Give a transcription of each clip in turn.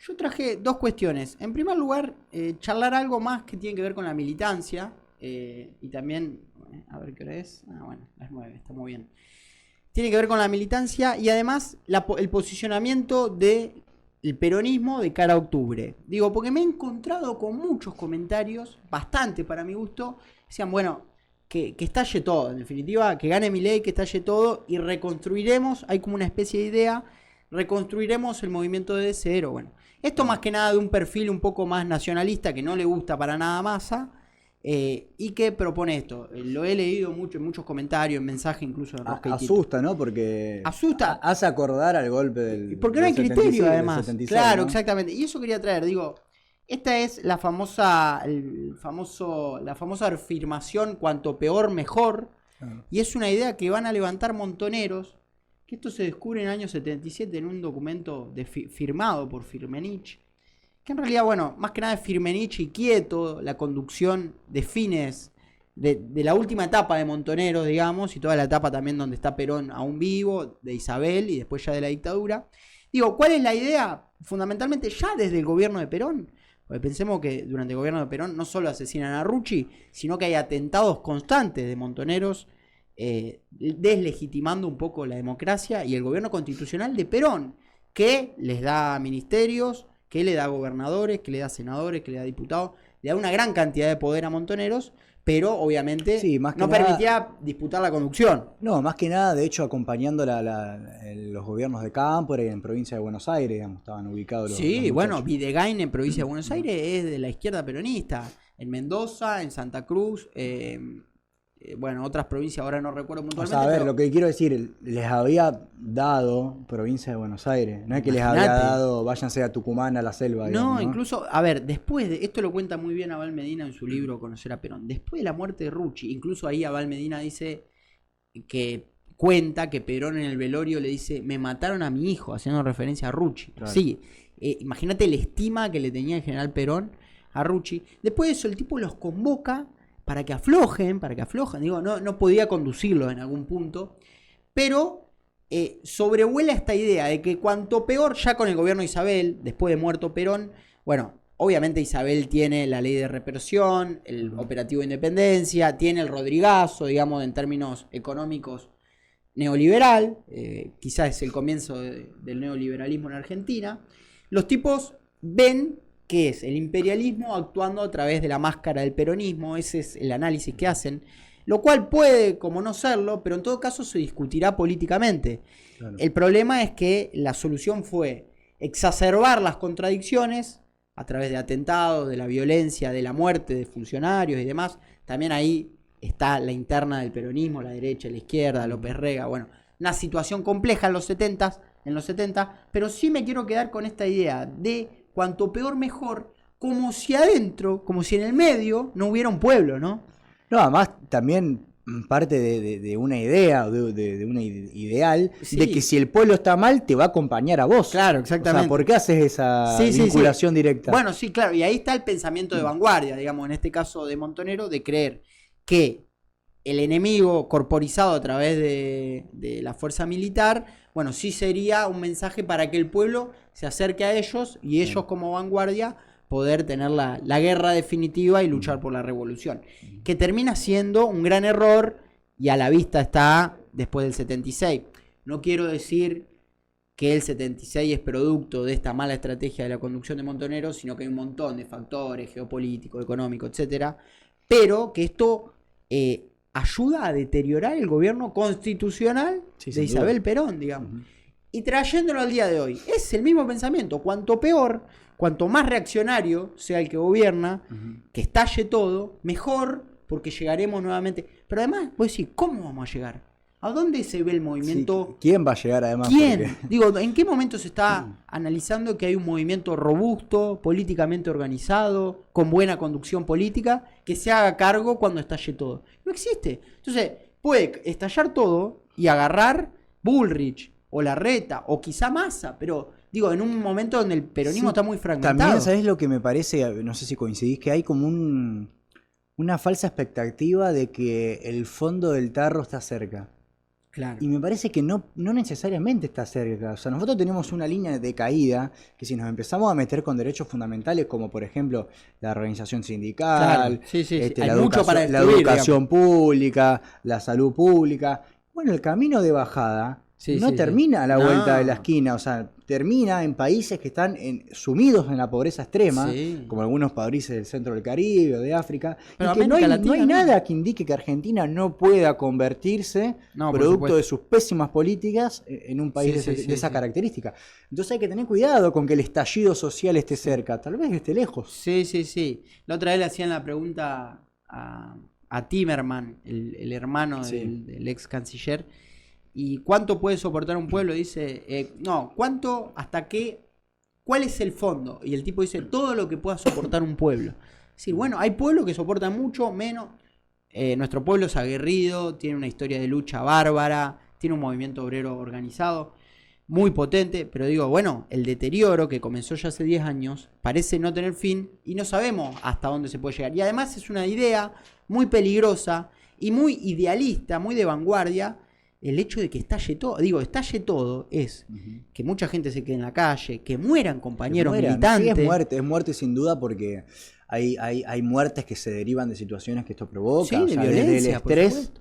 Yo traje dos cuestiones. En primer lugar, charlar algo más que tiene que ver con la militancia. Y también, a ver qué hora es. Bueno, las 9, está muy bien. Tiene que ver con la militancia y además el posicionamiento del peronismo de cara a octubre. Digo, porque me he encontrado con muchos comentarios, bastante para mi gusto, decían, bueno, que estalle todo, en definitiva, que gane Milei, que estalle todo y reconstruiremos, hay como una especie de idea, reconstruiremos el movimiento de cero. Bueno, esto más que nada de un perfil un poco más nacionalista que no le gusta para nada a Massa. Y que propone esto. Lo he leído mucho en muchos comentarios, en mensajes incluso de Rosqueitito. Asusta, ¿no? Porque asusta. Hace acordar al golpe del. Porque no hay criterio, además. 76, claro, ¿no? exactamente. Y eso quería traer. Digo, esta es la famosa afirmación: cuanto peor, mejor. Y es una idea que van a levantar montoneros. Que esto se descubre en el año 77 en un documento firmado por Firmenich. Que en realidad, bueno, más que nada es Firmenich y Quieto, la conducción de fines de la última etapa de Montoneros, digamos, y toda la etapa también donde está Perón aún vivo, de Isabel y después ya de la dictadura. Digo, ¿cuál es la idea? Fundamentalmente ya desde el gobierno de Perón. Porque pensemos que durante el gobierno de Perón no solo asesinan a Rucci, sino que hay atentados constantes de Montoneros deslegitimando un poco la democracia y el gobierno constitucional de Perón, que les da ministerios, que le da gobernadores, que le da senadores, que le da diputados, le da una gran cantidad de poder a Montoneros, pero obviamente sí, no permitía disputar la conducción. No, más que nada, de hecho, acompañando los gobiernos de campo en provincia de Buenos Aires, digamos, estaban ubicados los Sí, los bueno, Videgain en provincia de Buenos Aires es de la izquierda peronista, en Mendoza, en Santa Cruz, bueno, otras provincias ahora no recuerdo puntualmente. O sea, a ver, pero lo que quiero decir, les había dado provincia de Buenos Aires. No es que les había dado, váyanse a Tucumán, a la selva. Digamos, no, incluso, a ver, después de, esto lo cuenta muy bien Abal Medina en su libro Conocer a Perón. Después de la muerte de Rucci, incluso ahí Abal Medina dice que cuenta que Perón en el velorio le dice, me mataron a mi hijo, haciendo referencia a Rucci. Claro. Sí, imagínate la estima que le tenía el general Perón a Rucci. Después de eso, el tipo los convoca para que aflojen, digo, no podía conducirlo en algún punto, pero sobrevuela esta idea de que cuanto peor, ya con el gobierno de Isabel, después de muerto Perón, bueno, obviamente Isabel tiene la ley de represión, el operativo de independencia, tiene el Rodrigazo, digamos, en términos económicos, neoliberal, quizás es el comienzo del neoliberalismo en Argentina. Los tipos ven que es el imperialismo actuando a través de la máscara del peronismo, ese es el análisis que hacen, lo cual puede como no serlo, pero en todo caso se discutirá políticamente. Claro. El problema es que la solución fue exacerbar las contradicciones a través de atentados, de la violencia, de la muerte de funcionarios y demás. También ahí está la interna del peronismo, la derecha, la izquierda, López Rega, bueno, una situación compleja en los 70, pero sí me quiero quedar con esta idea de cuanto peor mejor, como si adentro, como si en el medio no hubiera un pueblo, ¿no? No, además también parte de una idea, de un ideal, sí, de que si el pueblo está mal, te va a acompañar a vos. Claro, exactamente. O sea, ¿por qué haces esa vinculación directa? Bueno, sí, claro, y ahí está el pensamiento de vanguardia, digamos, en este caso de Montonero, de creer que el enemigo corporizado a través de la fuerza militar, bueno, sí sería un mensaje para que el pueblo se acerque a ellos y ellos como vanguardia poder tener la guerra definitiva y luchar por la revolución. Que termina siendo un gran error y a la vista está después del 76. No quiero decir que el 76 es producto de esta mala estrategia de la conducción de Montonero, sino que hay un montón de factores geopolíticos, económicos, etcétera, pero que esto ayuda a deteriorar el gobierno constitucional de Isabel Perón, digamos. Y trayéndolo al día de hoy, es el mismo pensamiento. Cuanto peor, cuanto más reaccionario sea el que gobierna, que estalle todo, mejor, porque llegaremos nuevamente. Pero además, vos decís, ¿cómo vamos a llegar? ¿A dónde se ve el movimiento? Sí, ¿quién va a llegar además? ¿Quién? Porque... Digo, ¿en qué momento se está analizando que hay un movimiento robusto, políticamente organizado, con buena conducción política, que se haga cargo cuando estalle todo? No existe. Entonces, puede estallar todo y agarrar Bullrich o Larreta o quizá Massa, pero digo, en un momento donde el peronismo está muy fragmentado. También, ¿sabés lo que me parece? No sé si coincidís, que hay como una falsa expectativa de que el fondo del tarro está cerca. Claro. Y me parece que no necesariamente está cerca. O sea, nosotros tenemos una línea de caída que si nos empezamos a meter con derechos fundamentales, como por ejemplo la organización sindical, Claro. Sí. la Hay mucho para la destruir, educación pública, la salud pública. Bueno, el camino de bajada no termina a la vuelta de la esquina. O sea, termina en países que están sumidos en la pobreza extrema, como algunos países del centro del Caribe o de África, pero y que no hay nada que indique que Argentina no pueda convertirse, producto de sus pésimas políticas, en un país de esa característica. Entonces hay que tener cuidado con que el estallido social esté cerca, tal vez esté lejos. Sí. La otra vez le hacían la pregunta a Timerman, el hermano del ex canciller. ¿Y cuánto puede soportar un pueblo? Dice, ¿cuánto, hasta qué, cuál es el fondo? Y el tipo dice, todo lo que pueda soportar un pueblo. Es decir, bueno, hay pueblos que soportan mucho, menos. Nuestro pueblo es aguerrido, tiene una historia de lucha bárbara, tiene un movimiento obrero organizado, muy potente, pero digo, bueno, el deterioro que comenzó ya hace 10 años parece no tener fin y no sabemos hasta dónde se puede llegar. Y además es una idea muy peligrosa y muy idealista, muy de vanguardia, el hecho de que estalle todo es que mucha gente se quede en la calle, que mueran compañeros militantes. Sí, es muerte sin duda, porque hay muertes que se derivan de situaciones que esto provoca. Sí, de violencia, desde el estrés,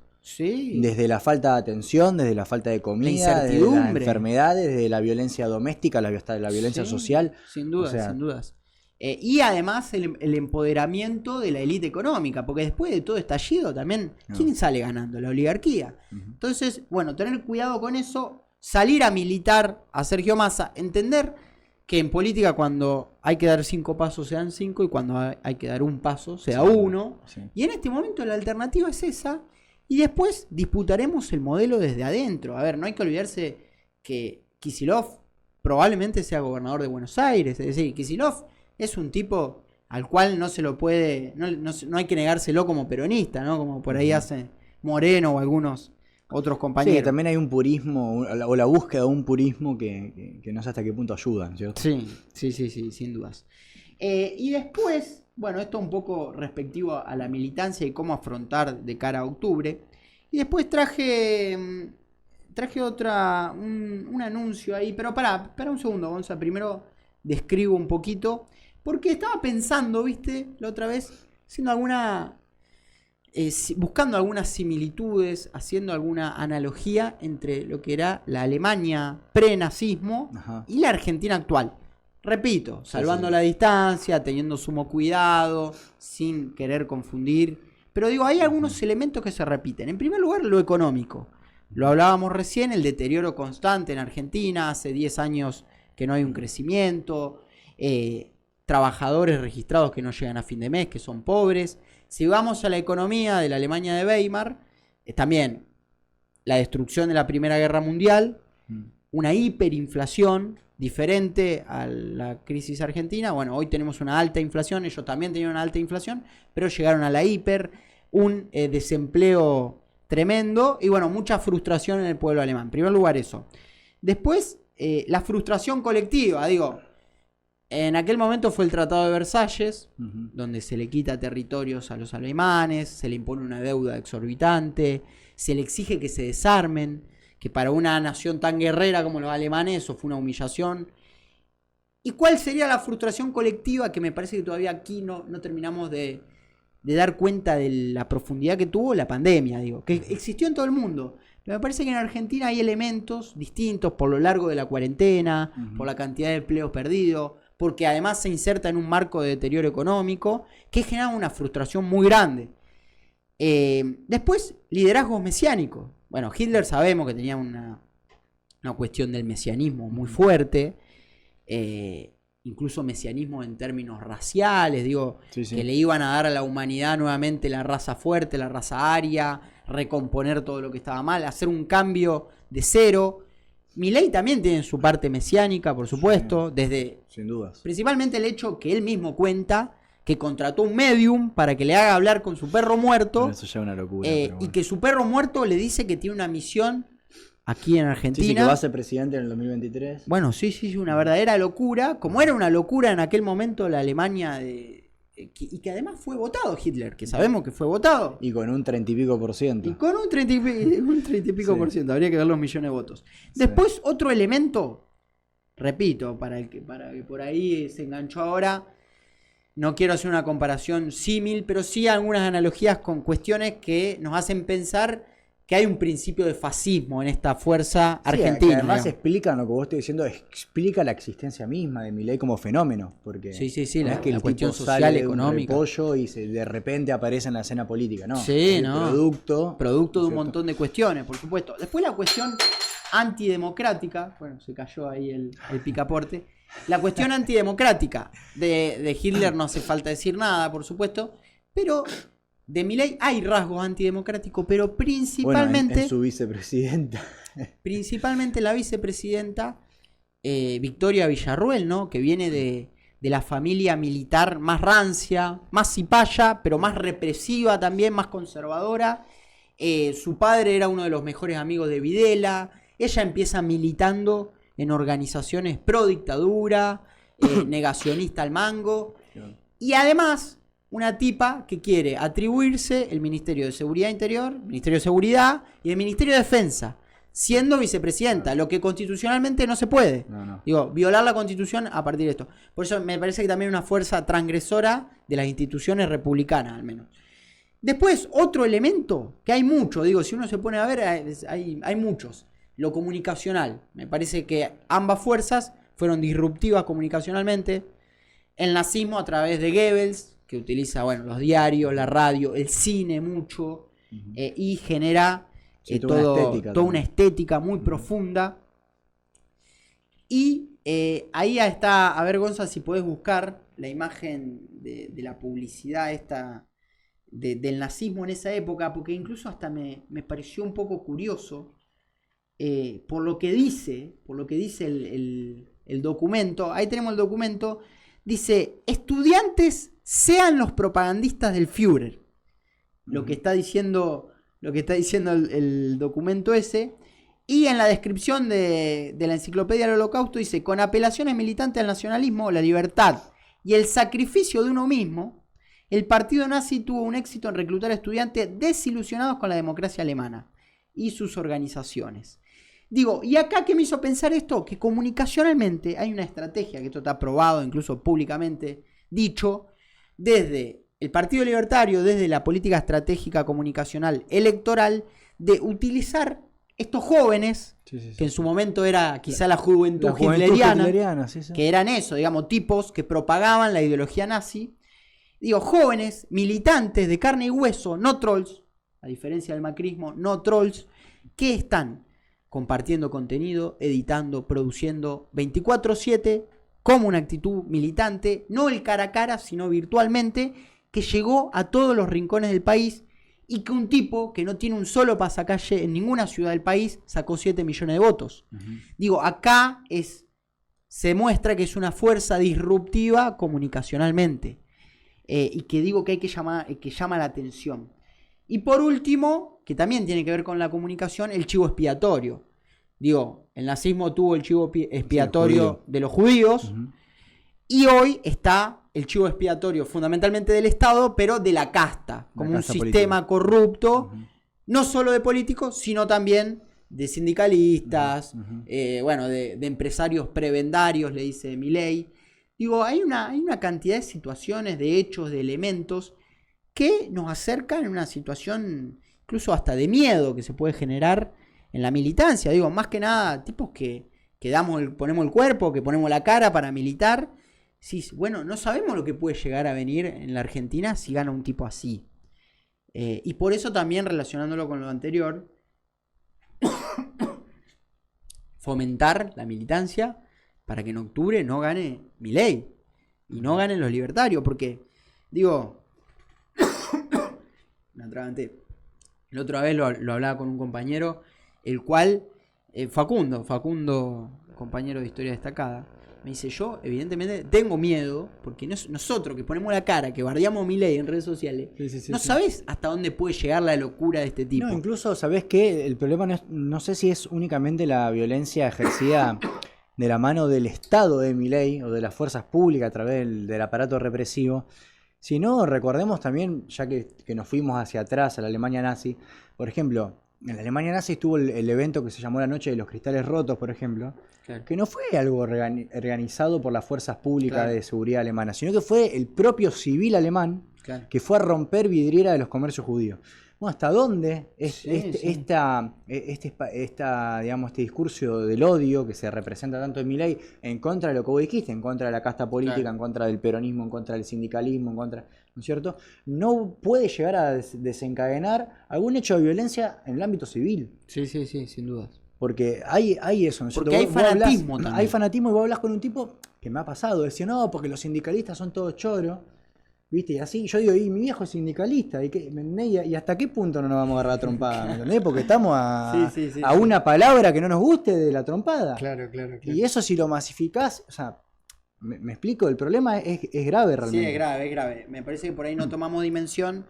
desde la falta de atención, desde la falta de comida, desde las enfermedades, desde la violencia doméstica, la violencia social. Sin dudas. Y además el empoderamiento de la élite económica, porque después de todo estallido también, ¿quién sale ganando? La oligarquía. Entonces, bueno, tener cuidado con eso, salir a militar a Sergio Massa, entender que en política cuando hay que dar 5 pasos se dan 5 y cuando hay que dar un paso se da 1. Y en este momento la alternativa es esa, y después disputaremos el modelo desde adentro. A ver, no hay que olvidarse que Kicillof probablemente sea gobernador de Buenos Aires, es decir, Kicillof es un tipo al cual no se lo puede, no hay que negárselo como peronista, ¿no? Como por ahí hace Moreno o algunos otros compañeros. Sí, también hay un purismo, o la búsqueda de un purismo que no sé hasta qué punto ayudan, ¿cierto? Sí, sin dudas. Y después, bueno, esto un poco respectivo a la militancia y cómo afrontar de cara a octubre. Y después traje un anuncio ahí, pero pará un segundo, Gonza, primero describo un poquito. Porque estaba pensando, ¿viste? La otra vez, buscando algunas similitudes, haciendo alguna analogía entre lo que era la Alemania pre-nazismo y la Argentina actual. Repito, salvando la distancia, teniendo sumo cuidado, sin querer confundir. Pero digo, hay algunos elementos que se repiten. En primer lugar, lo económico. Lo hablábamos recién, el deterioro constante en Argentina. Hace 10 años que no hay un crecimiento. Trabajadores registrados que no llegan a fin de mes, que son pobres. Si vamos a la economía de la Alemania de Weimar, también la destrucción de la Primera Guerra Mundial, una hiperinflación diferente a la crisis argentina. Bueno, hoy tenemos una alta inflación, ellos también tenían una alta inflación, pero llegaron a la hiper, un desempleo tremendo y bueno, mucha frustración en el pueblo alemán. En primer lugar eso. Después, la frustración colectiva, en aquel momento fue el Tratado de Versalles, donde se le quita territorios a los alemanes, se le impone una deuda exorbitante, se le exige que se desarmen, que para una nación tan guerrera como los alemanes eso fue una humillación. ¿Y cuál sería la frustración colectiva? Que me parece que todavía aquí no terminamos de dar cuenta de la profundidad que tuvo la pandemia, que existió en todo el mundo. Pero me parece que en Argentina hay elementos distintos por lo largo de la cuarentena, por la cantidad de empleos perdidos, porque además se inserta en un marco de deterioro económico que genera una frustración muy grande. Después, liderazgos mesiánicos. Bueno, Hitler sabemos que tenía una cuestión del mesianismo muy fuerte, incluso mesianismo en términos raciales, que le iban a dar a la humanidad nuevamente la raza fuerte, la raza aria, recomponer todo lo que estaba mal, hacer un cambio de cero. Milei también tiene su parte mesiánica, por supuesto, sin dudas. Principalmente el hecho que él mismo cuenta que contrató un medium para que le haga hablar con su perro muerto. Pero eso ya es una locura. Y que su perro muerto le dice que tiene una misión aquí en Argentina. Sí, que va a ser presidente en el 2023. Bueno, sí, una verdadera locura. Como era una locura en aquel momento la Alemania y que además fue votado Hitler, que sabemos que fue votado. Y con un 30 y pico por ciento. Y con un 30 y pico por ciento, habría que ver los millones de votos. Después, otro elemento, repito, para el que por ahí se enganchó ahora, no quiero hacer una comparación símil, pero sí algunas analogías con cuestiones que nos hacen pensar que hay un principio de fascismo en esta fuerza argentina. Que además explican lo que vos estás diciendo, explica la existencia misma de Milei como fenómeno. Porque sí, no es que la el cuestión tipo social, sale económica. De un repollo y de repente aparece en la escena política, ¿no? Sí, es no. Producto de un montón de cuestiones, por supuesto. Después la cuestión antidemocrática, bueno, se cayó ahí el picaporte. La cuestión antidemocrática de Hitler no hace falta decir nada, por supuesto, pero de Milei hay rasgos antidemocráticos, pero principalmente... Bueno, en su vicepresidenta. Principalmente la vicepresidenta Victoria Villarruel, ¿no? Que viene de la familia militar más rancia, más cipaya, pero más represiva también, más conservadora. Su padre era uno de los mejores amigos de Videla. Ella empieza militando en organizaciones pro dictadura, negacionista al mango. Y además, una tipa que quiere atribuirse el Ministerio de Seguridad Interior, Ministerio de Seguridad y el Ministerio de Defensa, siendo vicepresidenta, lo que constitucionalmente no se puede. No. Digo, violar la Constitución a partir de esto. Por eso me parece que también una fuerza transgresora de las instituciones republicanas, al menos. Después, otro elemento, que hay mucho, digo, si uno se pone a ver, hay muchos. Lo comunicacional. Me parece que ambas fuerzas fueron disruptivas comunicacionalmente. El nazismo a través de Goebbels, que utiliza, bueno, los diarios, la radio, el cine mucho, y genera toda una estética muy profunda. Y ahí está, a ver, Gonza, si podés buscar la imagen de la publicidad esta del nazismo en esa época, porque incluso hasta me pareció un poco curioso, por lo que dice el documento. Ahí tenemos el documento. Dice: estudiantes sean los propagandistas del Führer. Lo que está diciendo el documento ese. Y en la descripción de la enciclopedia del Holocausto dice: con apelaciones militantes al nacionalismo, la libertad y el sacrificio de uno mismo, el partido nazi tuvo un éxito en reclutar estudiantes desilusionados con la democracia alemana y sus organizaciones. Digo, ¿y acá qué me hizo pensar esto? Que comunicacionalmente hay una estrategia, que esto está probado, incluso públicamente dicho, desde el Partido Libertario, desde la política estratégica comunicacional electoral, de utilizar estos jóvenes, que en su momento era quizá la juventud hitleriana, que eran eso, digamos, tipos que propagaban la ideología nazi. Digo, jóvenes, militantes de carne y hueso, no trolls, a diferencia del macrismo, no trolls, que están compartiendo contenido, editando, produciendo 24/7 como una actitud militante, no el cara a cara, sino virtualmente, que llegó a todos los rincones del país, y que un tipo que no tiene un solo pasacalle en ninguna ciudad del país sacó 7 millones de votos. Digo, acá se muestra que es una fuerza disruptiva comunicacionalmente, y que digo que llama la atención. Y por último, que también tiene que ver con la comunicación, el chivo expiatorio. Digo, el nazismo tuvo el chivo expiatorio de los judíos, y hoy está el chivo expiatorio fundamentalmente del Estado, pero de la casta, como un sistema corrupto, no solo de políticos, sino también de sindicalistas, de empresarios prebendarios, le dice Milei. Digo, hay una cantidad de situaciones, de hechos, de elementos que nos acercan a una situación incluso hasta de miedo que se puede generar en la militancia. Digo, más que nada, tipos que ponemos el cuerpo, que ponemos la cara para militar. Sí, bueno, no sabemos lo que puede llegar a venir en la Argentina si gana un tipo así. Y por eso también, relacionándolo con lo anterior, fomentar la militancia para que en octubre no gane Milei y no ganen los libertarios. Porque, digo, la otra vez lo hablaba con un compañero, el cual, Facundo, compañero de Historia Destacada, me dice: yo evidentemente tengo miedo, porque nosotros que ponemos la cara, que bardeamos Milei en redes sociales, sabés hasta dónde puede llegar la locura de este tipo. No, incluso, ¿sabés qué? El problema no sé si es únicamente la violencia ejercida de la mano del Estado de Milei o de las fuerzas públicas a través del aparato represivo, Si no, recordemos también, ya que nos fuimos hacia atrás a la Alemania nazi, por ejemplo, en la Alemania nazi estuvo el evento que se llamó la Noche de los Cristales Rotos, por ejemplo, claro, que no fue algo organizado por las fuerzas públicas, claro, de seguridad alemanas, sino que fue el propio civil alemán, claro, que fue a romper vidriera de los comercios judíos. Bueno, ¿hasta dónde digamos, este discurso del odio que se representa tanto en Milei en contra de lo que vos dijiste, en contra de la casta política, claro, en contra del peronismo, en contra del sindicalismo, en contra, ¿no es cierto? No puede llegar a desencadenar algún hecho de violencia en el ámbito civil. Sí, sin dudas. Porque hay eso, ¿no es cierto? Porque hay fanatismo también. Hay fanatismo y vos hablas con un tipo que me ha pasado, decía, no, porque los sindicalistas son todos choros. ¿Viste? Y así, yo digo, y mi viejo es sindicalista, ¿y hasta qué punto no nos vamos a agarrar a trompada? ¿Me entendés? Porque estamos a una palabra que no nos guste de la trompada. Claro. Y eso si lo masificás, o sea, me explico, el problema es grave realmente. Sí, es grave. Me parece que por ahí no tomamos dimensión,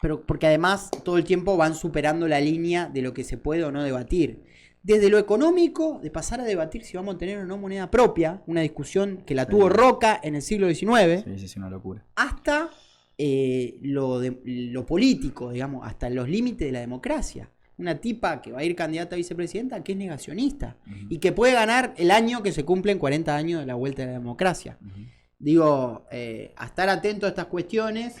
pero porque además todo el tiempo van superando la línea de lo que se puede o no debatir. Desde lo económico, de pasar a debatir si vamos a tener o no moneda propia, una discusión que la tuvo Roca en el siglo XIX, sí, una locura, hasta lo político, digamos, hasta los límites de la democracia. Una tipa que va a ir candidata a vicepresidenta que es negacionista y que puede ganar el año que se cumplen 40 años de la vuelta de la democracia. Digo, a estar atento a estas cuestiones,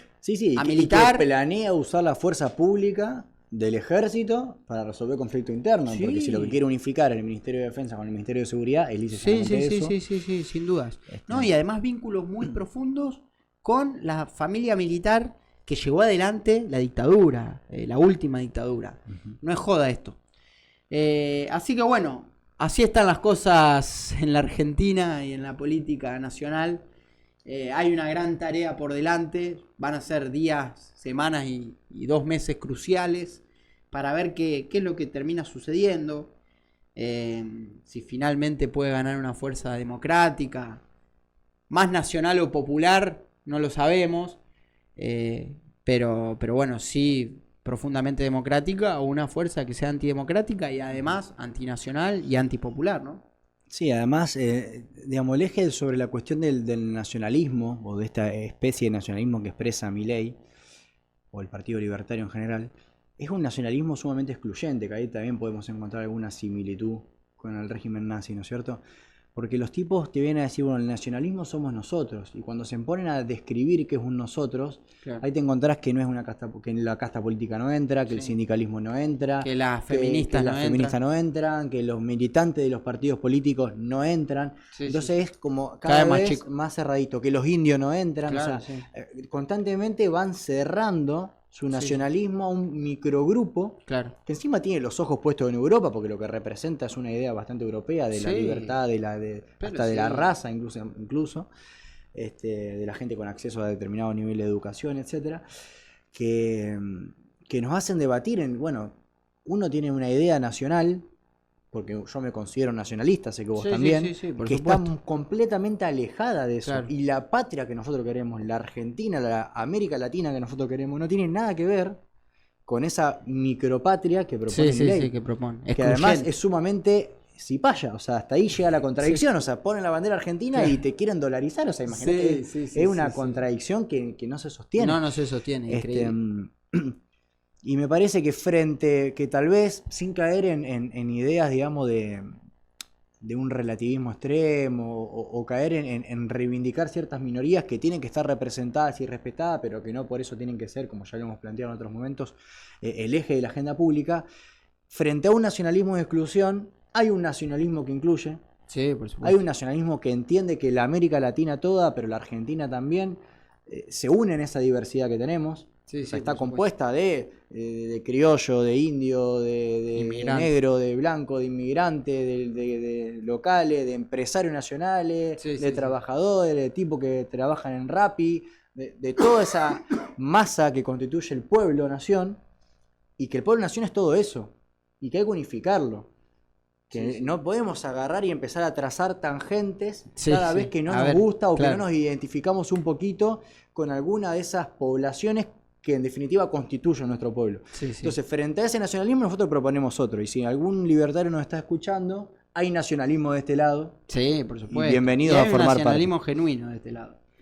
a militar. Y que planea usar la fuerza pública del ejército para resolver conflicto interno, porque si lo que quiere unificar el Ministerio de Defensa con el Ministerio de Seguridad, él dice eso. Sí, sin dudas. ¿No? Y además vínculos muy profundos con la familia militar que llevó adelante la dictadura, la última dictadura. No es joda esto. Así que bueno, así están las cosas en la Argentina y en la política nacional. Hay una gran tarea por delante, van a ser días, semanas y 2 meses cruciales para ver qué es lo que termina sucediendo, si finalmente puede ganar una fuerza democrática, más nacional o popular, no lo sabemos, pero bueno, sí profundamente democrática o una fuerza que sea antidemocrática y además antinacional y antipopular, ¿no? Sí, además, digamos, el eje sobre la cuestión del nacionalismo, o de esta especie de nacionalismo que expresa Milei, o el Partido Libertario en general, es un nacionalismo sumamente excluyente, que ahí también podemos encontrar alguna similitud con el régimen nazi, ¿no es cierto? Porque los tipos te vienen a decir, bueno, el nacionalismo somos nosotros, y cuando se ponen a describir qué es un nosotros, claro, ahí te encontrás que no es una casta, que la casta política no entra, que el sindicalismo no entra, que las feministas no entran, que los militantes de los partidos políticos no entran. Entonces es como cada vez más cerradito, que los indios no entran, claro, o sea, constantemente van cerrando su nacionalismo a un microgrupo, claro, que encima tiene los ojos puestos en Europa, porque lo que representa es una idea bastante europea de la libertad, hasta de la raza incluso de la gente con acceso a determinado nivel de educación, etcétera, que nos hacen debatir bueno, uno tiene una idea nacional, porque yo me considero nacionalista, sé que vos también, que está completamente alejada de eso. Claro. Y la patria que nosotros queremos, la Argentina, la América Latina que nosotros queremos, no tiene nada que ver con esa micropatria que propone Milei. Que propone. Que además es sumamente cipaya, o sea, hasta ahí llega la contradicción, o sea, ponen la bandera argentina y te quieren dolarizar, o sea, imagínate, es una contradicción que no se sostiene. No se sostiene, increíble. Y me parece que tal vez, sin caer en ideas, digamos, de un relativismo extremo o caer en reivindicar ciertas minorías que tienen que estar representadas y respetadas, pero que no por eso tienen que ser, como ya lo hemos planteado en otros momentos, el eje de la agenda pública, frente a un nacionalismo de exclusión, hay un nacionalismo que incluye, por supuesto. Hay un nacionalismo que entiende que la América Latina toda, pero la Argentina también, se une en esa diversidad que tenemos. O sea, está compuesta de criollo, de indio, de negro, de blanco, de inmigrante, de locales, de empresarios nacionales, de trabajadores, de tipos que trabajan en Rappi, de toda esa masa que constituye el pueblo-nación, y que el pueblo-nación es todo eso, y que hay que unificarlo. Que no podemos agarrar y empezar a trazar tangentes cada vez que no nos gusta o que no nos identificamos un poquito con alguna de esas poblaciones que en definitiva constituyen nuestro pueblo. Entonces, frente a ese nacionalismo nosotros proponemos otro. Y si algún libertario nos está escuchando, hay nacionalismo de este lado. Sí, por supuesto. Y bienvenido a formar parte. Hay nacionalismo genuino de este lado.